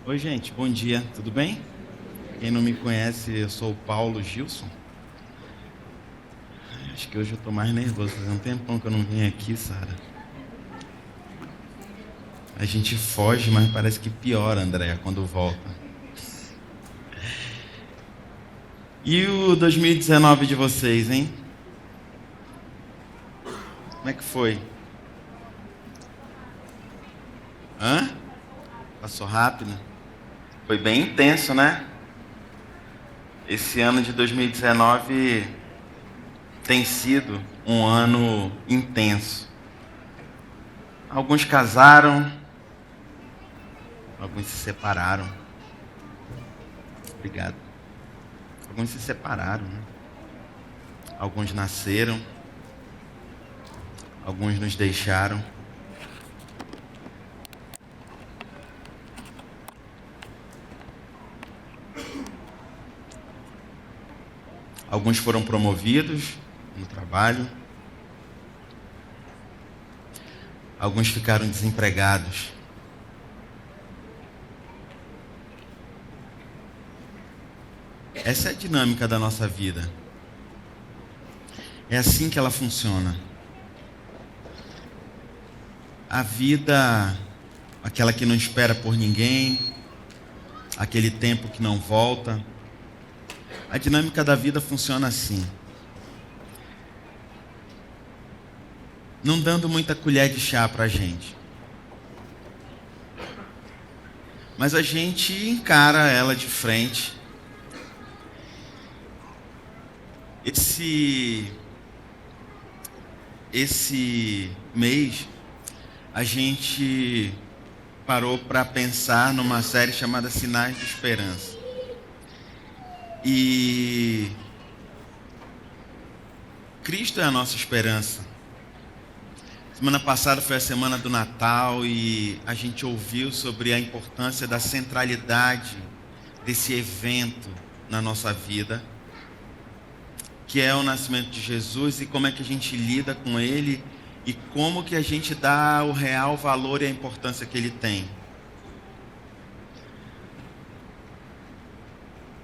Oi, gente, bom dia, tudo bem? Quem não me conhece, eu sou o Paulo Gilson. Acho que hoje eu tô mais nervoso, faz um tempão que eu não vim aqui, Sara. A gente foge, mas parece que piora, Andréa, quando volta. E o 2019 de vocês, hein? Como é que foi? Hã? Passou rápido? Foi bem intenso, né? Esse ano de 2019 tem sido um ano intenso. Alguns casaram, alguns se separaram. Obrigado. Alguns se separaram, né? Alguns nasceram, alguns nos deixaram. Alguns foram promovidos no trabalho. Alguns ficaram desempregados. Essa é a dinâmica da nossa vida. É assim que ela funciona. A vida, aquela que não espera por ninguém, aquele tempo que não volta. A dinâmica da vida funciona assim. Não dando muita colher de chá pra gente. Mas a gente encara ela de frente. Esse mês, a gente parou para pensar numa série chamada Sinais de Esperança. E Cristo é a nossa esperança. Semana passada foi a semana do Natal e a gente ouviu sobre a importância da centralidade desse evento na nossa vida, que é o nascimento de Jesus, e como é que a gente lida com ele e como que a gente dá o real valor e a importância que ele tem.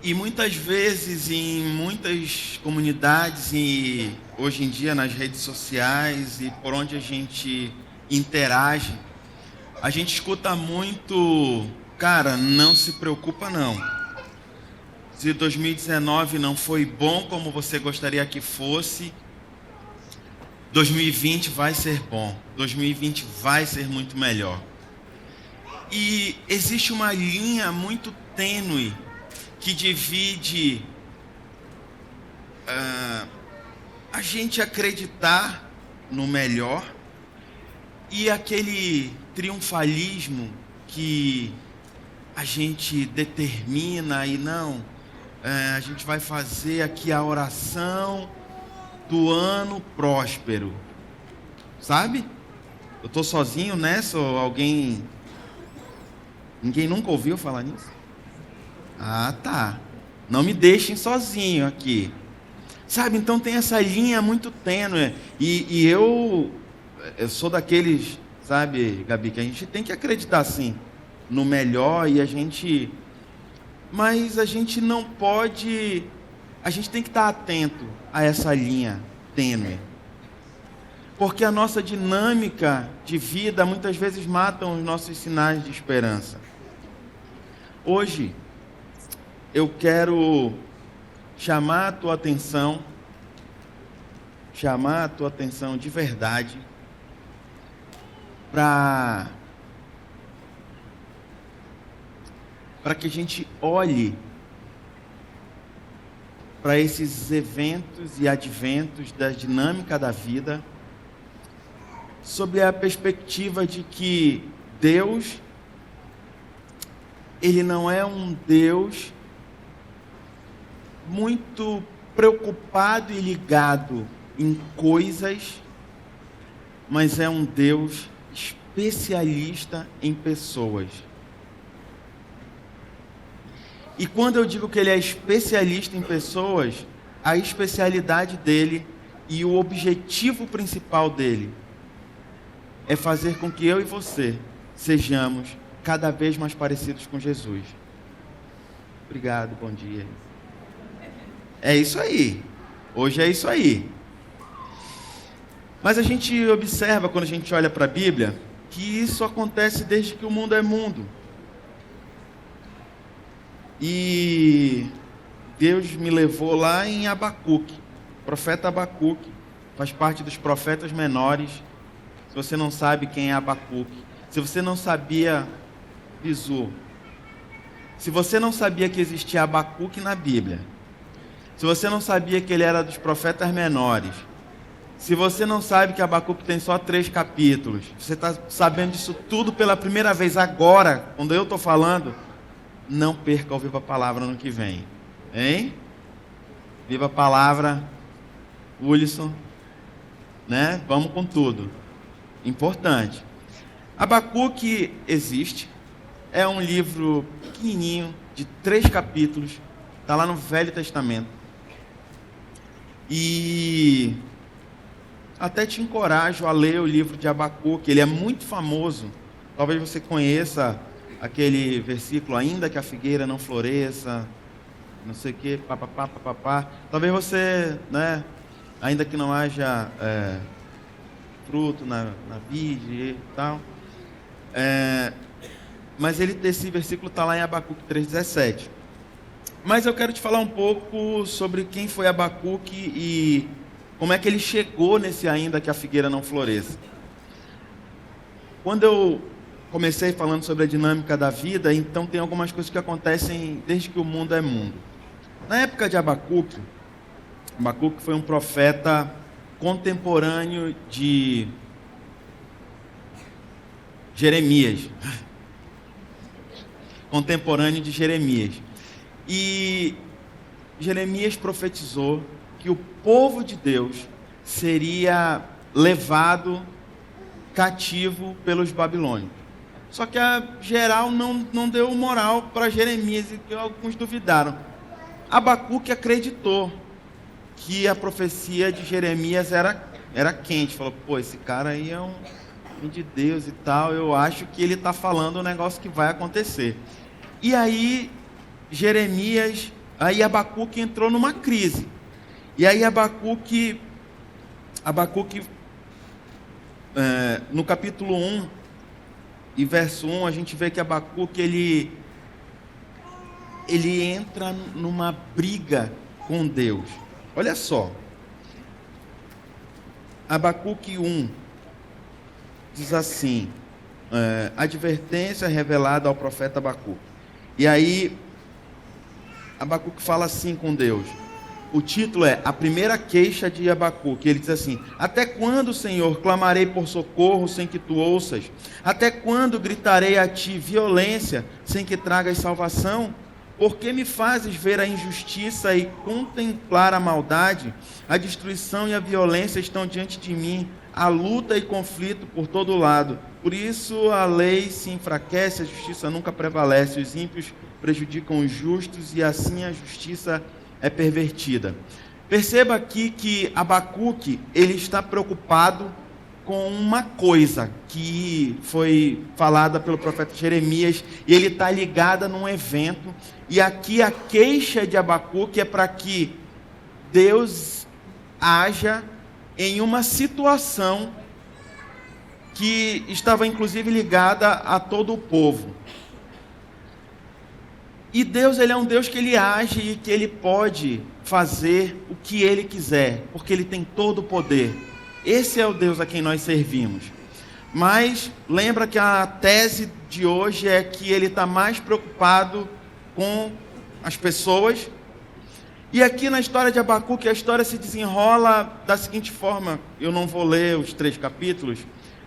E muitas vezes em muitas comunidades e hoje em dia nas redes sociais e por onde a gente interage, a gente escuta muito, cara, não se preocupa não. Se 2019 não foi bom como você gostaria que fosse, 2020 vai ser bom, 2020 vai ser muito melhor. E existe uma linha muito tênue que divide a gente acreditar no melhor e aquele triunfalismo que a gente determina e não, a gente vai fazer aqui a oração do ano próspero, sabe? Eu tô sozinho nessa ou alguém... Ninguém nunca ouviu falar nisso? Ah, tá. Não me deixem sozinho aqui. Sabe, então tem essa linha muito tênue. E eu sou daqueles, sabe, Gabi, que a gente tem que acreditar sim no melhor e a gente... Mas a gente não pode... A gente tem que estar atento a essa linha tênue. Porque a nossa dinâmica de vida muitas vezes matam os nossos sinais de esperança. Hoje, eu quero chamar a tua atenção de verdade para que a gente olhe para esses eventos e adventos da dinâmica da vida sob a perspectiva de que Deus, Ele não é um Deus muito preocupado e ligado em coisas, mas é um Deus especialista em pessoas. E quando eu digo que Ele é especialista em pessoas, a especialidade dele e o objetivo principal dele é fazer com que eu e você sejamos cada vez mais parecidos com Jesus. Obrigado, bom dia. É isso aí. Hoje é isso aí. Mas a gente observa, quando a gente olha para a Bíblia, que isso acontece desde que o mundo é mundo. E Deus me levou lá em Abacuque. O profeta Abacuque faz parte dos profetas menores. Se você não sabe quem é Abacuque, se você não sabia, Bizu, se você não sabia que existia Abacuque na Bíblia, se você não sabia que ele era dos profetas menores, se você não sabe que Abacuque tem só 3 capítulos, você está sabendo disso tudo pela primeira vez agora, quando eu estou falando, não perca ao Viva a Palavra no que vem. Hein? Viva a Palavra, Ulisson, né? Vamos com tudo. Importante. Abacuque existe, é um livro pequenininho, de 3 capítulos, está lá no Velho Testamento. E até te encorajo a ler o livro de Abacuque, ele é muito famoso. Talvez você conheça aquele versículo, ainda que a figueira não floresça, não sei o que, papapá, papapá. Talvez você, né, ainda que não haja fruto na vide e tal. Mas esse versículo está lá em Abacuque 3,17. Mas eu quero te falar um pouco sobre quem foi Abacuque e como é que ele chegou nesse ainda que a figueira não floresça. Quando eu comecei falando sobre a dinâmica da vida, então tem algumas coisas que acontecem desde que o mundo é mundo. Na época de Abacuque foi um profeta contemporâneo de Jeremias. Contemporâneo de Jeremias. E Jeremias profetizou que o povo de Deus seria levado cativo pelos babilônios. Só que a geral não deu moral para Jeremias e alguns duvidaram. Abacuque acreditou que a profecia de Jeremias era quente. Falou, pô, esse cara aí é um de Deus e tal, eu acho que ele está falando um negócio que vai acontecer. E aí Abacuque entrou numa crise. E aí Abacuque no capítulo 1 e verso 1, a gente vê que Abacuque ele entra numa briga com Deus. Olha só. Abacuque 1 diz assim, advertência revelada ao profeta Abacuque. E aí Abacuque fala assim com Deus. O título é A Primeira Queixa de Abacuque. Ele diz assim: até quando, Senhor, clamarei por socorro sem que tu ouças? Até quando gritarei a ti violência sem que tragas salvação? Por que me fazes ver a injustiça e contemplar a maldade? A destruição e a violência estão diante de mim, a luta e conflito por todo lado. Por isso a lei se enfraquece, a justiça nunca prevalece. Os ímpios prejudicam os justos e assim a justiça é pervertida. Perceba aqui que Abacuque, ele está preocupado com uma coisa que foi falada pelo profeta Jeremias, e ele está ligada num evento, e aqui a queixa de Abacuque é para que Deus haja em uma situação que estava inclusive ligada a todo o povo. E Deus, ele é um Deus que ele age e que ele pode fazer o que ele quiser, porque ele tem todo o poder. Esse é o Deus a quem nós servimos. Mas lembra que a tese de hoje é que ele está mais preocupado com as pessoas. E aqui na história de Abacuque, a história se desenrola da seguinte forma. Eu não vou ler os 3 capítulos,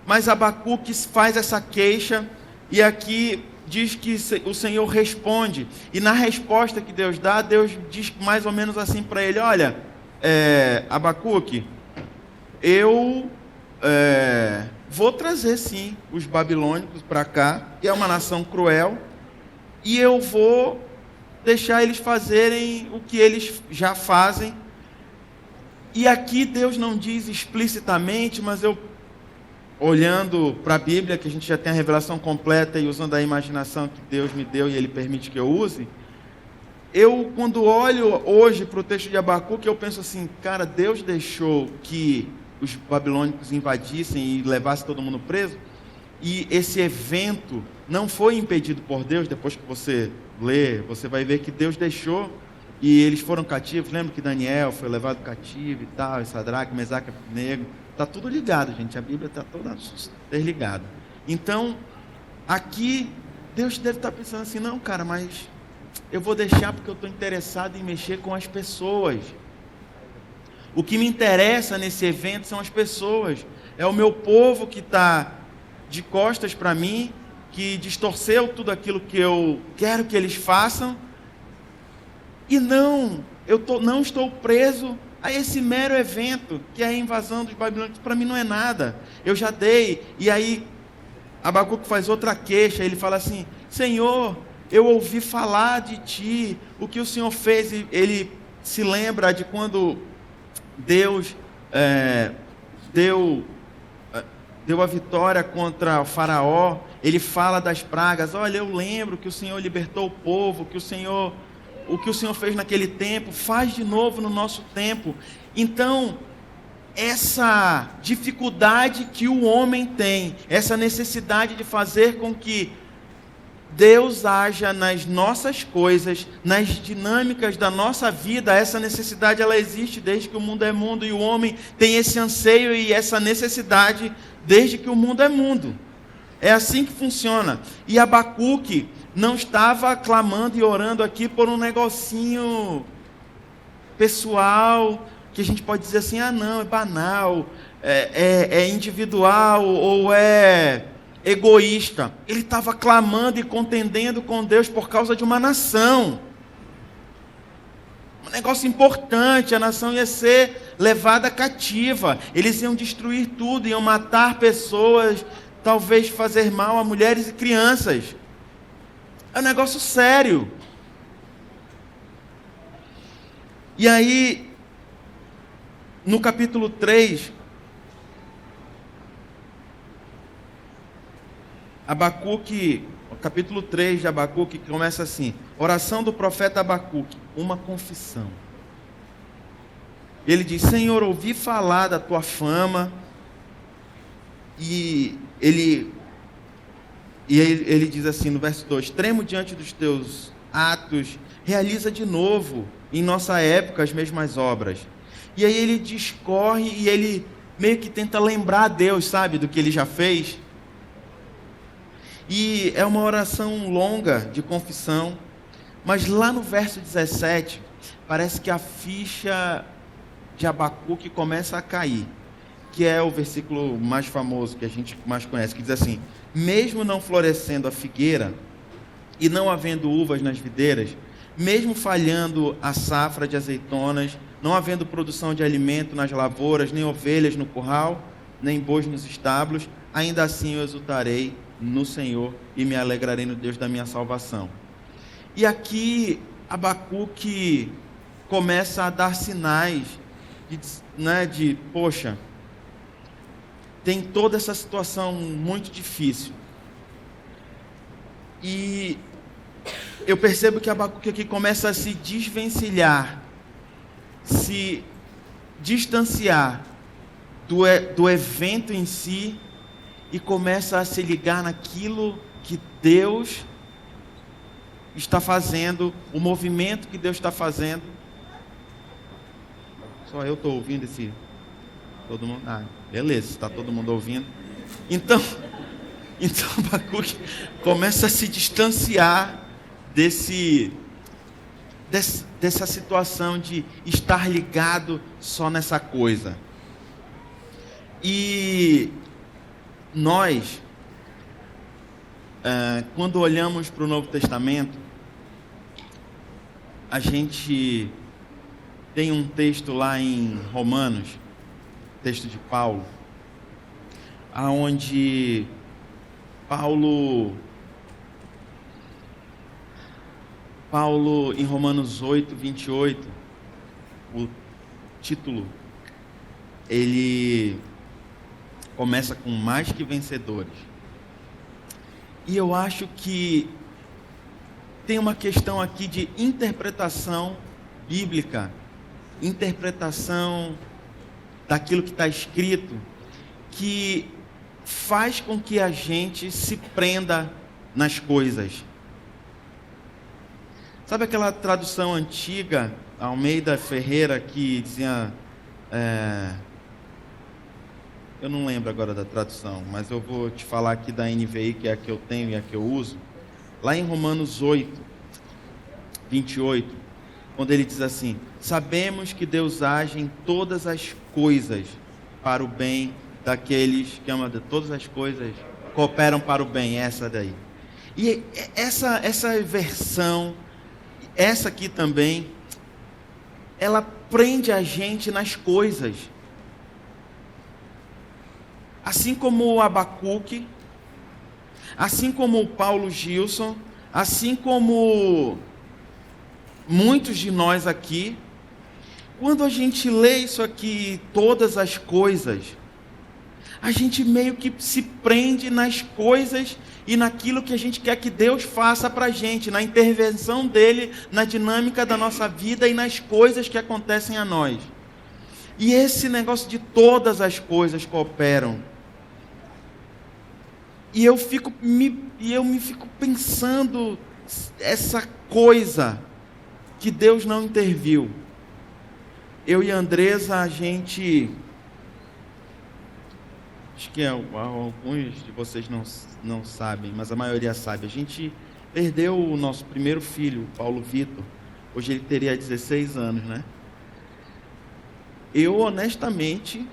mas Abacuque faz essa queixa, e aqui diz que o Senhor responde, e na resposta que Deus dá, Deus diz mais ou menos assim para ele: olha, Abacuque, eu vou trazer sim os babilônicos para cá, que é uma nação cruel, e eu vou deixar eles fazerem o que eles já fazem. E aqui Deus não diz explicitamente, mas eu olhando para a Bíblia, que a gente já tem a revelação completa e usando a imaginação que Deus me deu e Ele permite que eu use, eu, quando olho hoje para o texto de Abacuque, eu penso assim, cara, Deus deixou que os babilônicos invadissem e levassem todo mundo preso, e esse evento não foi impedido por Deus. Depois que você lê, você vai ver que Deus deixou, e eles foram cativos. Lembra que Daniel foi levado cativo e tal, e Sadraque, Mesaque, Abednego. Está tudo ligado, gente, a Bíblia está toda interligada. Então, aqui, Deus deve estar pensando assim, não, cara, mas eu vou deixar porque eu estou interessado em mexer com as pessoas. O que me interessa nesse evento são as pessoas. É o meu povo que está de costas para mim, que distorceu tudo aquilo que eu quero que eles façam. E não estou preso a esse mero evento, que é a invasão dos babilônios. Para mim não é nada. Eu já dei. E aí, Abacuque faz outra queixa. Ele fala assim, Senhor, eu ouvi falar de Ti, o que o Senhor fez. E ele se lembra de quando Deus deu a vitória contra o faraó. Ele fala das pragas. Olha, eu lembro que o Senhor libertou o povo, o que o Senhor fez naquele tempo, faz de novo no nosso tempo. Então, essa dificuldade que o homem tem, essa necessidade de fazer com que Deus haja nas nossas coisas, nas dinâmicas da nossa vida, essa necessidade ela existe desde que o mundo é mundo, e o homem tem esse anseio e essa necessidade desde que o mundo é mundo. É assim que funciona. E Abacuque não estava clamando e orando aqui por um negocinho pessoal, que a gente pode dizer assim, não, é banal, é individual ou é egoísta. Ele estava clamando e contendendo com Deus por causa de uma nação. Um negócio importante, a nação ia ser levada cativa, eles iam destruir tudo, iam matar pessoas, talvez fazer mal a mulheres e crianças. É um negócio sério. E aí, no capítulo 3, Abacuque, o capítulo 3 de Abacuque começa assim: oração do profeta Abacuque, uma confissão. Ele diz, Senhor, ouvi falar da tua fama. E ele diz assim no verso 2, tremo diante dos teus atos, realiza de novo em nossa época as mesmas obras. E aí ele discorre e ele meio que tenta lembrar a Deus, sabe, do que ele já fez. E é uma oração longa de confissão, mas lá no verso 17, parece que a ficha de Abacuque começa a cair, que é o versículo mais famoso, que a gente mais conhece, que diz assim, mesmo não florescendo a figueira, e não havendo uvas nas videiras, mesmo falhando a safra de azeitonas, não havendo produção de alimento nas lavouras, nem ovelhas no curral, nem bois nos estábulos, ainda assim eu exultarei no Senhor e me alegrarei no Deus da minha salvação. E aqui Abacuque começa a dar sinais de poxa, tem toda essa situação muito difícil. E eu percebo que Abacuque aqui começa a se desvencilhar, se distanciar do evento em si e começa a se ligar naquilo que Deus está fazendo, o movimento que Deus está fazendo. Só eu estou ouvindo esse... Todo mundo... beleza, está todo mundo ouvindo. Então Abacuque começa a se distanciar dessa situação de estar ligado só nessa coisa. E nós, quando olhamos para o Novo Testamento, a gente tem um texto lá em Romanos, texto de Paulo, aonde Paulo em Romanos 8, 28, o título, ele começa com mais que vencedores. E eu acho que tem uma questão aqui de interpretação bíblica, interpretação daquilo que está escrito, que faz com que a gente se prenda nas coisas. Sabe aquela tradução antiga, Almeida Ferreira, que dizia... eu não lembro agora da tradução, mas eu vou te falar aqui da NVI, que é a que eu tenho e a que eu uso. Lá em Romanos 8, 28, quando ele diz assim: sabemos que Deus age em todas as coisas para o bem daqueles que amam, todas as coisas cooperam para o bem, essa daí. E essa versão, essa aqui também, ela prende a gente nas coisas. Assim como o Abacuque, assim como o Paulo Gilson, assim como muitos de nós aqui, quando a gente lê isso aqui, todas as coisas, a gente meio que se prende nas coisas e naquilo que a gente quer que Deus faça para a gente, na intervenção dele, na dinâmica da nossa vida e nas coisas que acontecem a nós. E esse negócio de todas as coisas cooperam. E eu me fico pensando essa coisa que Deus não interviu. Eu e a Andresa, a gente... Acho que alguns de vocês não sabem, mas a maioria sabe. A gente perdeu o nosso primeiro filho, Paulo Vitor. Hoje ele teria 16 anos, né? Eu, honestamente...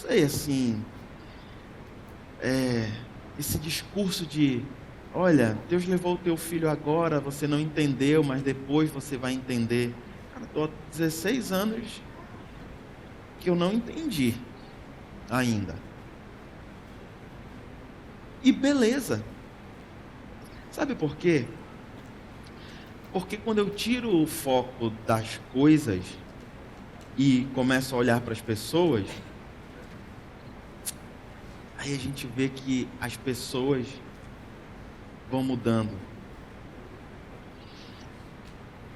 sei assim, esse discurso de, olha, Deus levou o teu filho agora, você não entendeu, mas depois você vai entender. Cara, estou há 16 anos que eu não entendi ainda. E beleza. Sabe por quê? Porque quando eu tiro o foco das coisas e começo a olhar para as pessoas, aí a gente vê que as pessoas vão mudando.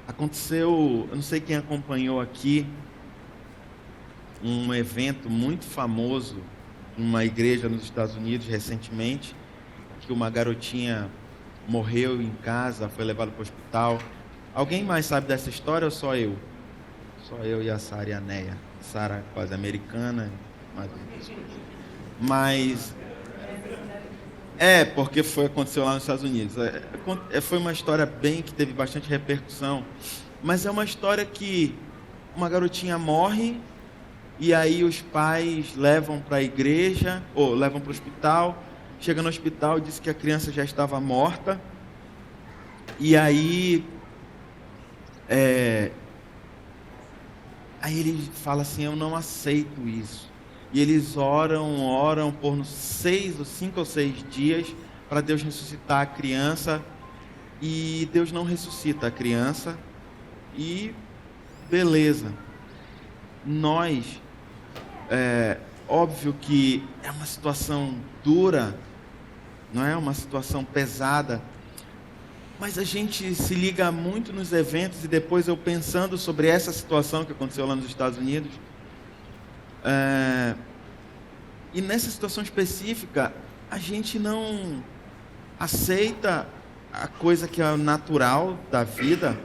Aconteceu, eu não sei quem acompanhou aqui, um evento muito famoso em uma igreja nos Estados Unidos recentemente, que uma garotinha morreu em casa, foi levada para o hospital. Alguém mais sabe dessa história ou só eu? Só eu e a Sara e a Neia. Sara quase americana, mas porque aconteceu lá nos Estados Unidos. Foi uma história que teve bastante repercussão, mas é uma história que uma garotinha morre e aí os pais levam para a igreja, ou levam para o hospital. Chega no hospital, diz que a criança já estava morta, e aí ele fala assim: eu não aceito isso. E eles oram por 5 ou 6 dias para Deus ressuscitar a criança. E Deus não ressuscita a criança. E beleza. Nós, óbvio que é uma situação dura, não é uma situação pesada, mas a gente se liga muito nos eventos. E depois eu pensando sobre essa situação que aconteceu lá nos Estados Unidos, e nessa situação específica, a gente não aceita a coisa que é natural da vida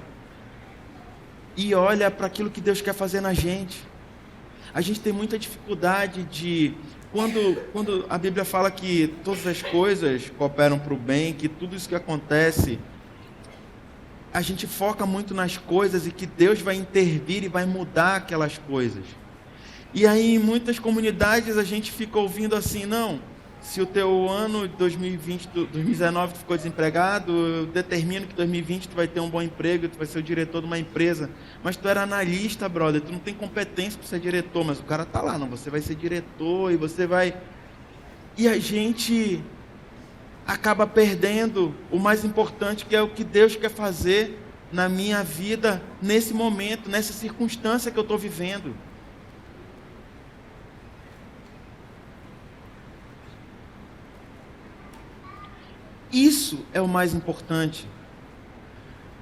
e olha para aquilo que Deus quer fazer na gente. A gente tem muita dificuldade de... Quando a Bíblia fala que todas as coisas cooperam para o bem, que tudo isso que acontece, a gente foca muito nas coisas e que Deus vai intervir e vai mudar aquelas coisas. E aí em muitas comunidades a gente fica ouvindo assim: não, se o teu ano de 2019 tu ficou desempregado, eu determino que 2020 tu vai ter um bom emprego, tu vai ser o diretor de uma empresa. Mas tu era analista, brother, tu não tem competência para ser diretor, mas o cara tá lá, não, você vai ser diretor e você vai... E a gente acaba perdendo o mais importante, que é o que Deus quer fazer na minha vida, nesse momento, nessa circunstância que eu estou vivendo. Isso é o mais importante.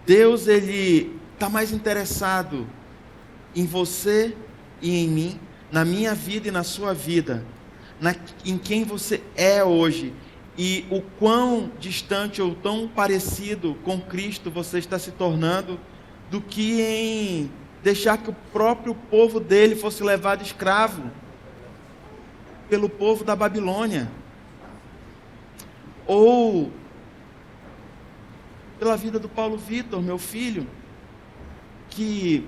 Deus, Ele está mais interessado em você e em mim, na minha vida e na sua vida, em quem você é hoje, e o quão distante ou tão parecido com Cristo você está se tornando, do que em deixar que o próprio povo dele fosse levado escravo pelo povo da Babilônia, ou pela vida do Paulo Vitor, meu filho, que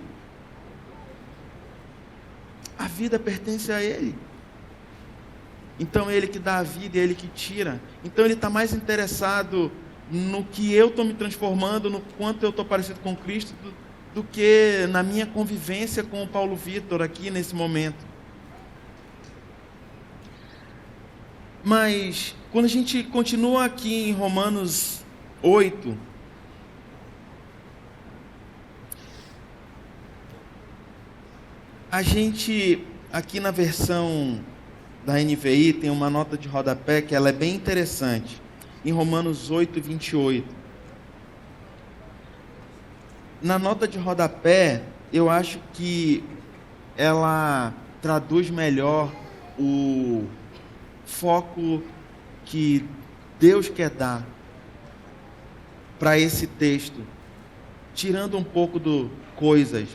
a vida pertence a ele. Então é ele que dá a vida, é ele que tira. Então ele está mais interessado no que eu estou me transformando, no quanto eu estou parecido com Cristo, do que na minha convivência com o Paulo Vitor aqui nesse momento. Mas quando a gente continua aqui em Romanos 8, a gente, aqui na versão da NVI, tem uma nota de rodapé que ela é bem interessante. Em Romanos 8, 28. Na nota de rodapé, eu acho que ela traduz melhor o foco que Deus quer dar para esse texto, tirando um pouco do coisas.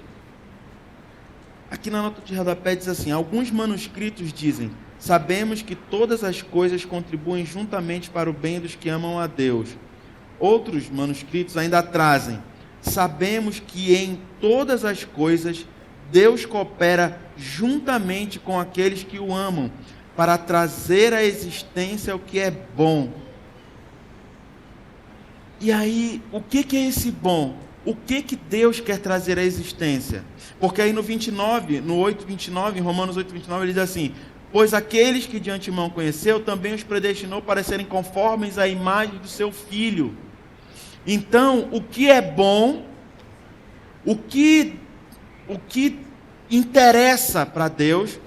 Aqui na nota de rodapé diz assim: alguns manuscritos dizem: sabemos que todas as coisas contribuem juntamente para o bem dos que amam a Deus. Outros manuscritos ainda trazem: sabemos que em todas as coisas Deus coopera juntamente com aqueles que o amam, para trazer à existência o que é bom. E aí, o que é esse bom? O que Deus quer trazer à existência? Porque aí no 29, no 8:29, em Romanos 8:29, ele diz assim: pois aqueles que de antemão conheceu, também os predestinou para serem conformes à imagem do seu Filho. Então, o que é bom, o que interessa para Deus,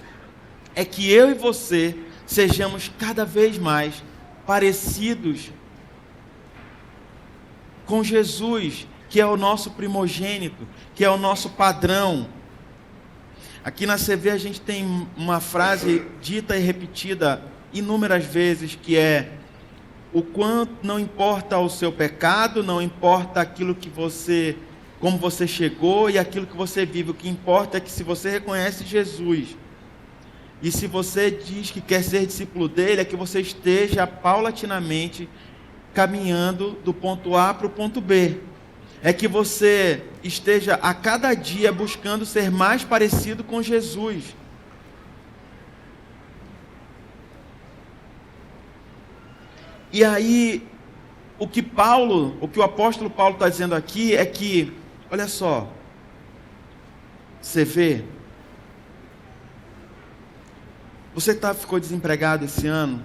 é que eu e você sejamos cada vez mais parecidos com Jesus, que é o nosso primogênito, que é o nosso padrão. Aqui na CV a gente tem uma frase dita e repetida inúmeras vezes, que é: o quanto não importa o seu pecado, não importa aquilo que você, como você chegou e aquilo que você vive, o que importa é que se você reconhece Jesus, e se você diz que quer ser discípulo dele, é que você esteja paulatinamente caminhando do ponto A para o ponto B. É que você esteja a cada dia buscando ser mais parecido com Jesus. E aí, o que o apóstolo Paulo está dizendo aqui é que, olha só, você vê, você ficou desempregado esse ano?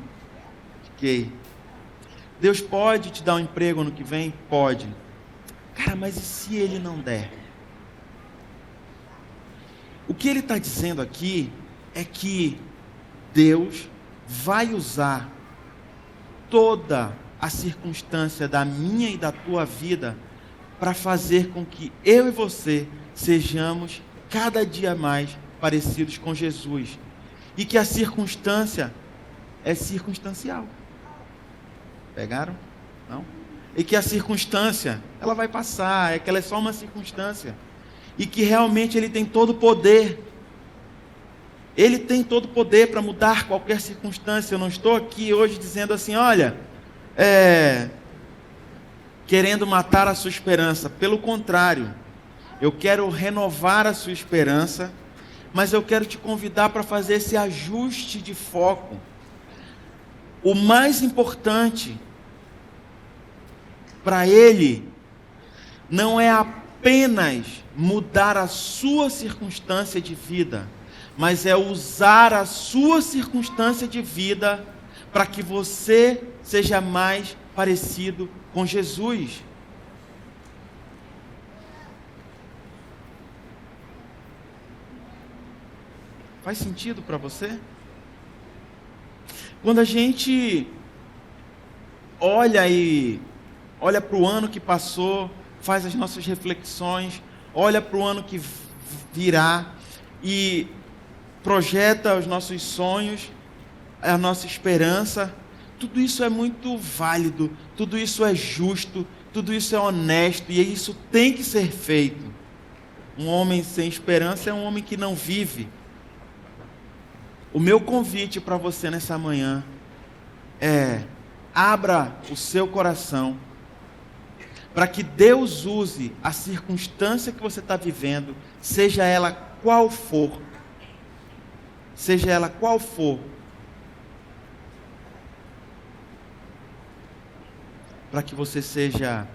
Fiquei. Deus pode te dar um emprego ano que vem? Pode. Cara, mas e se ele não der? O que ele está dizendo aqui é que Deus vai usar toda a circunstância da minha e da tua vida para fazer com que eu e você sejamos cada dia mais parecidos com Jesus. E que a circunstância é circunstancial. Pegaram? Não? E que a circunstância, ela vai passar, é que ela é só uma circunstância. E que realmente Ele tem todo o poder. Ele tem todo o poder para mudar qualquer circunstância. Eu não estou aqui hoje dizendo assim, olha, querendo matar a sua esperança. Pelo contrário, eu quero renovar a sua esperança, mas eu quero te convidar para fazer esse ajuste de foco. O mais importante para Ele não é apenas mudar a sua circunstância de vida, mas é usar a sua circunstância de vida para que você seja mais parecido com Jesus. Faz sentido para você? Quando a gente olha para o ano que passou, faz as nossas reflexões, olha para o ano que virá e projeta os nossos sonhos, a nossa esperança, tudo isso é muito válido, tudo isso é justo, tudo isso é honesto e isso tem que ser feito. Um homem sem esperança é um homem que não vive. O meu convite para você nessa manhã é: abra o seu coração para que Deus use a circunstância que você está vivendo, seja ela qual for, para que você seja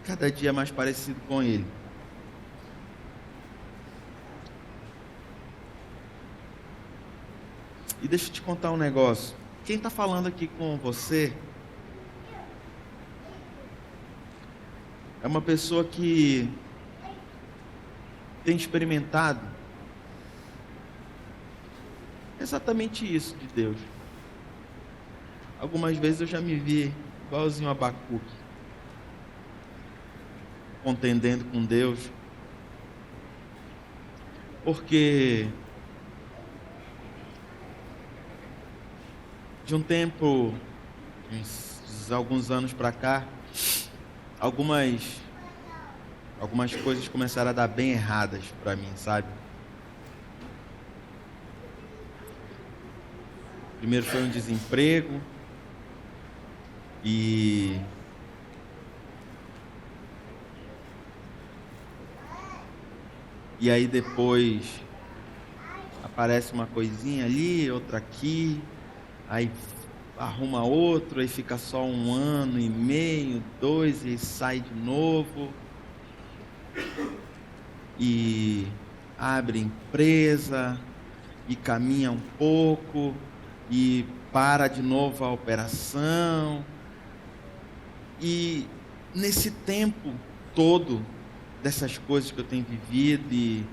cada dia mais parecido com Ele. E deixa eu te contar um negócio. Quem está falando aqui com você é uma pessoa que tem experimentado exatamente isso de Deus. Algumas vezes eu já me vi igualzinho a Abacuque, contendendo com Deus, porque de um tempo, alguns anos para cá, algumas coisas começaram a dar bem erradas para mim, sabe? Primeiro foi um desemprego e aí depois aparece uma coisinha ali, outra aqui, aí arruma outro, aí fica só 1 ano e meio, 2, e sai de novo, e abre empresa, e caminha um pouco, e para de novo a operação, e nesse tempo todo, dessas coisas que eu tenho vivido, e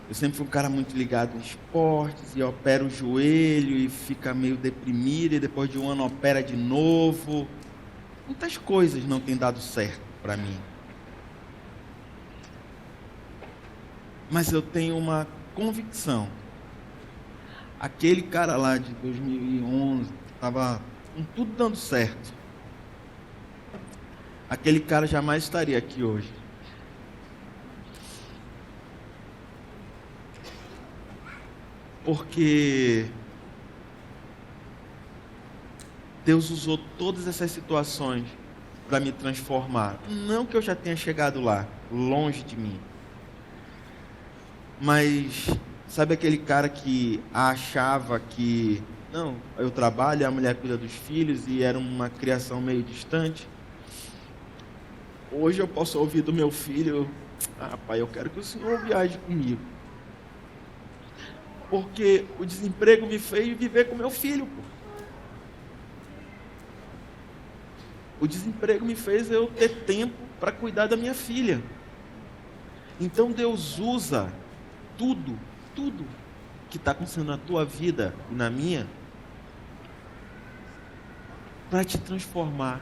eu sempre fui um cara muito ligado em esportes, e opera o joelho, e fica meio deprimido, e depois de 1 ano opera de novo. Muitas coisas não têm dado certo para mim. Mas eu tenho uma convicção. Aquele cara lá de 2011, que estava com tudo dando certo, aquele cara jamais estaria aqui hoje. Porque Deus usou todas essas situações para me transformar. Não que eu já tenha chegado lá, longe de mim. Mas sabe aquele cara que achava que não, eu trabalho, a mulher cuida dos filhos e era uma criação meio distante? Hoje eu posso ouvir do meu filho: pai, eu quero que o senhor viaje comigo, porque o desemprego me fez viver com meu filho, pô. O desemprego me fez eu ter tempo para cuidar da minha filha. Então Deus usa tudo que está acontecendo na tua vida e na minha, para te transformar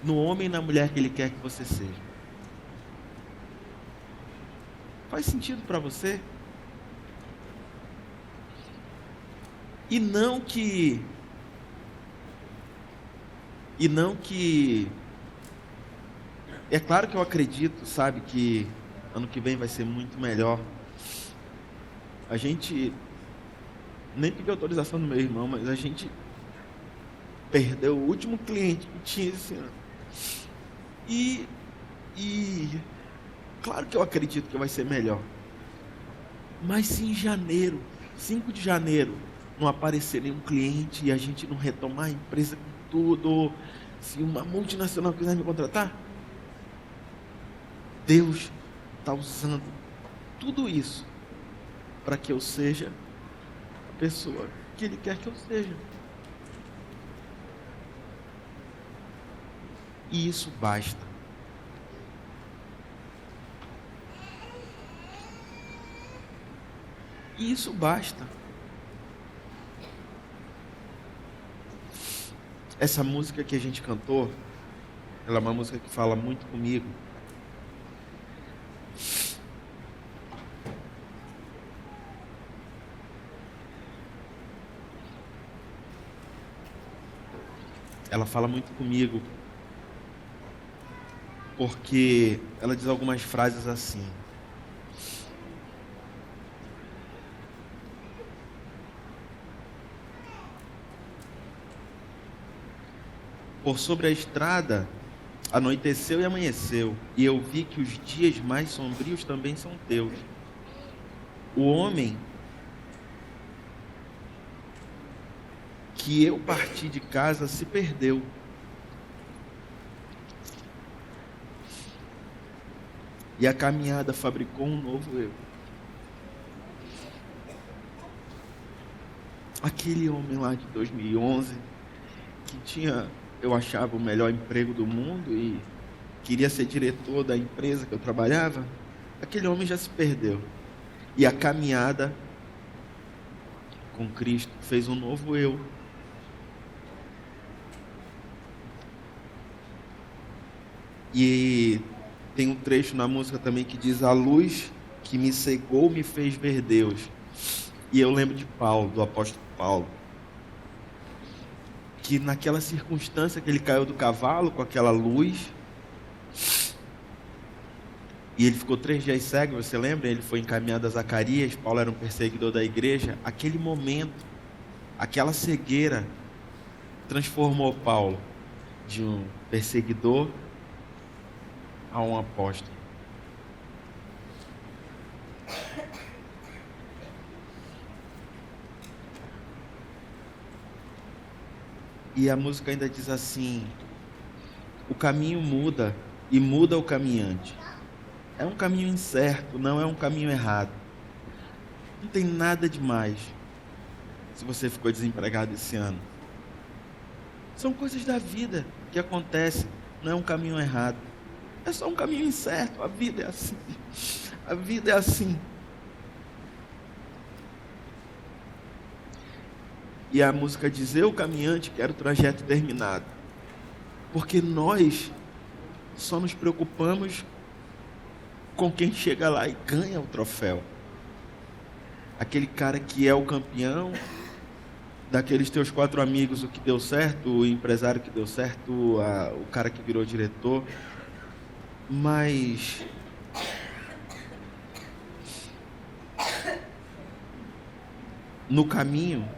no homem e na mulher que Ele quer que você seja. Faz sentido para você? E não que é claro que eu acredito, sabe, que ano que vem vai ser muito melhor. A gente nem pediu autorização do meu irmão, mas a gente perdeu o último cliente que tinha esse ano. E claro que eu acredito que vai ser melhor. Mas se em janeiro, 5 de janeiro, não aparecer nenhum cliente e a gente não retomar a empresa com tudo, se uma multinacional quiser me contratar, Deus está usando tudo isso para que eu seja a pessoa que Ele quer que eu seja. E isso basta. E isso basta. Essa música que a gente cantou, ela é uma música que fala muito comigo. Ela fala muito comigo porque ela diz algumas frases assim: por sobre a estrada anoiteceu e amanheceu, e eu vi que os dias mais sombrios também são teus. O homem que eu parti de casa se perdeu. E a caminhada fabricou um novo eu. Aquele homem lá de 2011, que tinha, eu achava, o melhor emprego do mundo e queria ser diretor da empresa que eu trabalhava, aquele homem já se perdeu. E a caminhada com Cristo fez um novo eu. E tem um trecho na música também que diz: a luz que me cegou me fez ver Deus. E eu lembro de Paulo, do apóstolo Paulo, que naquela circunstância que ele caiu do cavalo com aquela luz, e ele ficou 3 dias cego, você lembra? Ele foi encaminhado a Zacarias, Paulo era um perseguidor da igreja. Aquele momento, aquela cegueira, transformou Paulo de um perseguidor a um apóstolo. E a música ainda diz assim: o caminho muda e muda o caminhante. É um caminho incerto, não é um caminho errado. Não tem nada demais se você ficou desempregado esse ano. São coisas da vida que acontecem, não é um caminho errado. É só um caminho incerto, a vida é assim. A vida é assim. E a música diz: eu, caminhante, quero o trajeto terminado. Porque nós só nos preocupamos com quem chega lá e ganha o troféu. Aquele cara que é o campeão, daqueles teus 4 amigos, o que deu certo, o empresário que deu certo, o cara que virou diretor. Mas no caminho,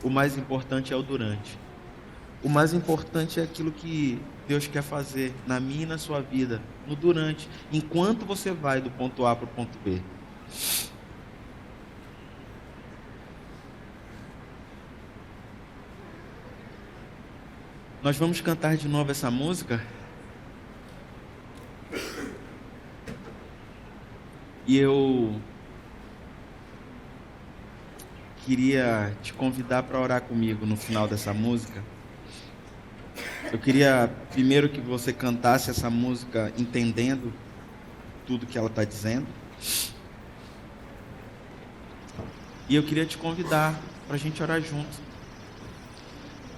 o mais importante é o durante. O mais importante é aquilo que Deus quer fazer na minha e na sua vida, no durante, enquanto você vai do ponto A para o ponto B. Nós vamos cantar de novo essa música. E eu queria te convidar para orar comigo no final dessa música. Eu queria primeiro que você cantasse essa música entendendo tudo que ela está dizendo. E eu queria te convidar para a gente orar junto.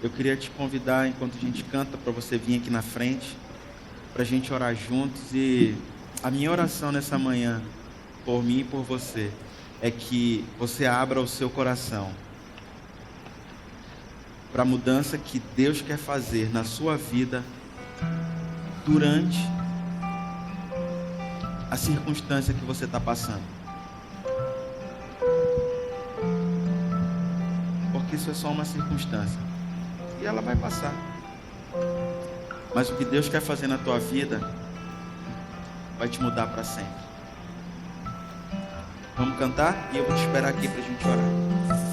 Eu queria te convidar, enquanto a gente canta, para você vir aqui na frente, para a gente orar juntos. E a minha oração nessa manhã, por mim e por você, é que você abra o seu coração para a mudança que Deus quer fazer na sua vida durante a circunstância que você está passando. Porque isso é só uma circunstância e ela vai passar. Mas o que Deus quer fazer na tua vida vai te mudar para sempre. Vamos cantar e eu vou te esperar aqui para a gente orar.